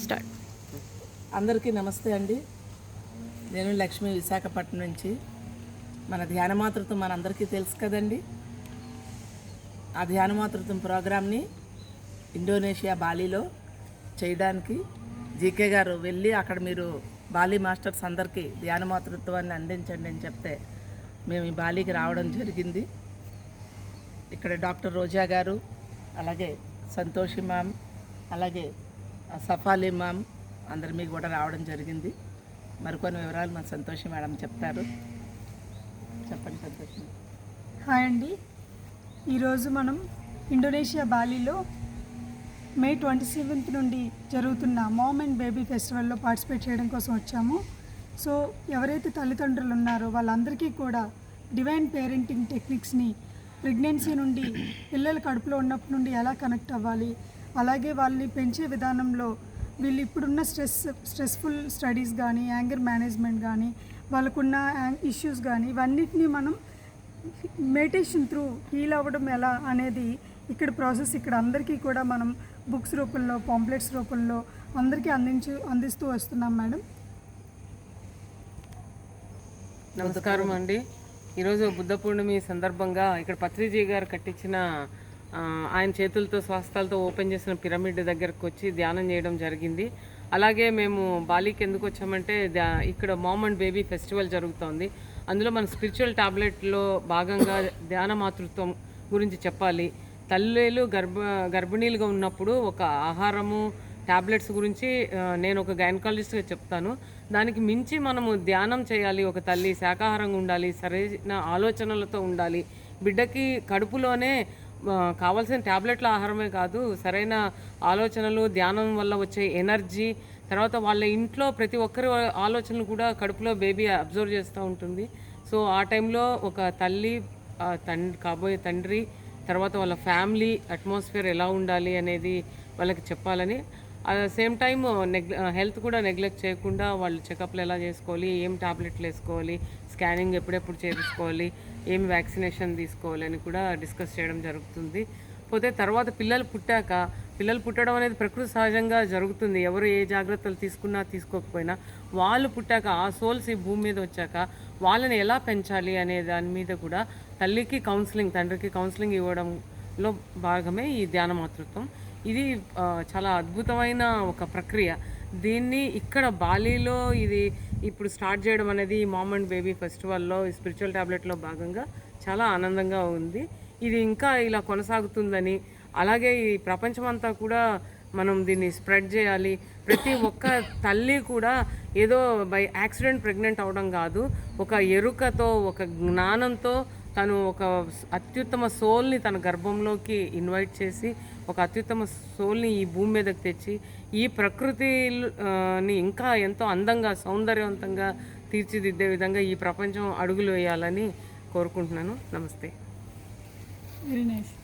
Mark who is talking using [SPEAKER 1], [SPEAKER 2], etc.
[SPEAKER 1] Start.
[SPEAKER 2] అందరికీ నమస్తే అండి. నేను లక్ష్మి, విశాఖపట్నం నుంచి. మన ధ్యానమాతృత్వం మనందరికీ తెలుసు కదండి. ఆ ధ్యానమాతృత్వం ప్రోగ్రామ్ని ఇండోనేషియా బాలీలో చేయడానికి జీకే గారు వెళ్ళి అక్కడ మీరు బాలీ మాస్టర్స్ అందరికీ ధ్యానమాతృత్వాన్ని అందించండి అని చెప్తే మేము ఈ బాలీకి రావడం జరిగింది. ఇక్కడ డాక్టర్ రోజా గారు, అలాగే సంతోషి మ్యామ్, అలాగే సఫాలి మ్యామ్ అందరి మీకు కూడా రావడం జరిగింది. మరికొన్ని వివరాలు మన సంతోషి మేడం చెప్తారు. చెప్పండి సంతోషి.
[SPEAKER 3] హాయ్ అండి. ఈరోజు మనం ఇండోనేషియా బాలీలో మే 27 నుండి జరుగుతున్న మామ్ అండ్ బేబీ ఫెస్టివల్లో పార్టిసిపేట్ చేయడం కోసం వచ్చాము. సో ఎవరైతే తల్లిదండ్రులు ఉన్నారో వాళ్ళందరికీ కూడా డివైన్ పేరెంటింగ్ టెక్నిక్స్ని ప్రెగ్నెన్సీ నుండి పిల్లల కడుపులో ఉన్నప్పటి నుండి ఎలా కనెక్ట్ అవ్వాలి, అలాగే వాళ్ళని పెంచే విధానంలో వీళ్ళు ఇప్పుడున్న స్ట్రెస్ఫుల్ స్టడీస్ కానీ, యాంగర్ మేనేజ్మెంట్ కానీ, వాళ్ళకున్న ఇష్యూస్ కానీ ఇవన్నిటినీ మనం మెడిటేషన్ త్రూ హీల్ అవ్వడం ఎలా అనేది ఇక్కడ ప్రాసెస్ ఇక్కడ అందరికీ కూడా మనం బుక్స్ రూపంలో, పాంప్లెట్స్ రూపంలో అందరికీ అందిస్తూ వస్తున్నాం మేడం.
[SPEAKER 4] నమస్కారం అండి. ఈరోజు బుద్ధ పూర్ణమి సందర్భంగా ఇక్కడ పత్రిజీ గారు కట్టించిన ఆయన చేతులతో స్వాస్థాలతో ఓపెన్ చేసిన పిరమిడ్ దగ్గరకు వచ్చి ధ్యానం చేయడం జరిగింది. అలాగే మేము బాలీకి ఎందుకు వచ్చామంటే ఇక్కడ మామ్ అండ్ బేబీ ఫెస్టివల్ జరుగుతోంది. అందులో మన స్పిరిచువల్ టాబ్లెట్లో భాగంగా ధ్యాన మాతృత్వం గురించి చెప్పాలి. తల్లులు గర్భిణీలుగా ఉన్నప్పుడు ఒక ఆహారము, టాబ్లెట్స్ గురించి నేను ఒక గైనకాలజిస్ట్గా చెప్తాను. దానికి మించి మనము ధ్యానం చేయాలి. ఒక తల్లి శాకాహారంగా ఉండాలి, సరైన ఆలోచనలతో ఉండాలి. బిడ్డకి కడుపులోనే కావాల్సిన ట్యాబ్లెట్ల ఆహారమే కాదు, సరైన ఆలోచనలు, ధ్యానం వల్ల వచ్చే ఎనర్జీ, తర్వాత వాళ్ళ ఇంట్లో ప్రతి ఒక్కరి ఆలోచనలు కూడా కడుపులో బేబీ అబ్జర్వ్ చేస్తూ ఉంటుంది. సో ఆ టైంలో ఒక తల్లి, కాబోయే తండ్రి, తర్వాత వాళ్ళ ఫ్యామిలీ అట్మాస్ఫియర్ ఎలా ఉండాలి అనేది వాళ్ళకి చెప్పాలని, at the same time health కూడా నెగ్లెక్ట్ చేయకుండా వాళ్ళు చెకప్లు ఎలా చేసుకోవాలి, ఏం టాబ్లెట్లు వేసుకోవాలి, స్కానింగ్ ఎప్పుడెప్పుడు చేయించుకోవాలి, ఏం వ్యాక్సినేషన్ తీసుకోవాలి అని కూడా డిస్కస్ చేయడం జరుగుతుంది. పోతే తర్వాత పిల్లలు పుట్టడం అనేది ప్రకృతి సహజంగా జరుగుతుంది. ఎవరు ఏ జాగ్రత్తలు తీసుకున్నా తీసుకోకపోయినా వాళ్ళు పుట్టాక, ఆ సోల్స్ ఈ భూమి మీద వచ్చాక వాళ్ళని ఎలా పెంచాలి అనే దాని మీద కూడా తల్లికి కౌన్సిలింగ్, తండ్రికి కౌన్సిలింగ్ ఇవ్వడంలో భాగమే ఈ ధ్యాన మాతృత్వం. ఇది చాలా అద్భుతమైన ఒక ప్రక్రియ. దీన్ని ఇక్కడ బాలీలో ఇది ఇప్పుడు స్టార్ట్ చేయడం అనేది మామ్ అండ్ బేబీ ఫెస్టివల్లో ఈ స్పిరిచువల్ టాబ్లెట్లో భాగంగా చాలా ఆనందంగా ఉంది. ఇది ఇంకా ఇలా కొనసాగుతుందని, అలాగే ఈ ప్రపంచమంతా కూడా మనం దీన్ని స్ప్రెడ్ చేయాలి. ప్రతి ఒక్క తల్లి కూడా ఏదో బై యాక్సిడెంట్ ప్రెగ్నెంట్ అవడం కాదు, ఒక ఎరుకతో, ఒక జ్ఞానంతో తను ఒక అత్యుత్తమ సోల్ని తన గర్భంలోకి ఇన్వైట్ చేసి, ఒక అత్యుత్తమ సోల్ని ఈ భూమి మీదకి తెచ్చి ఈ ప్రకృతిని ఇంకా ఎంతో అందంగా, సౌందర్యవంతంగా తీర్చిదిద్దే విధంగా ఈ ప్రపంచం అడుగులు వేయాలని కోరుకుంటున్నాను. నమస్తే.
[SPEAKER 3] Very nice.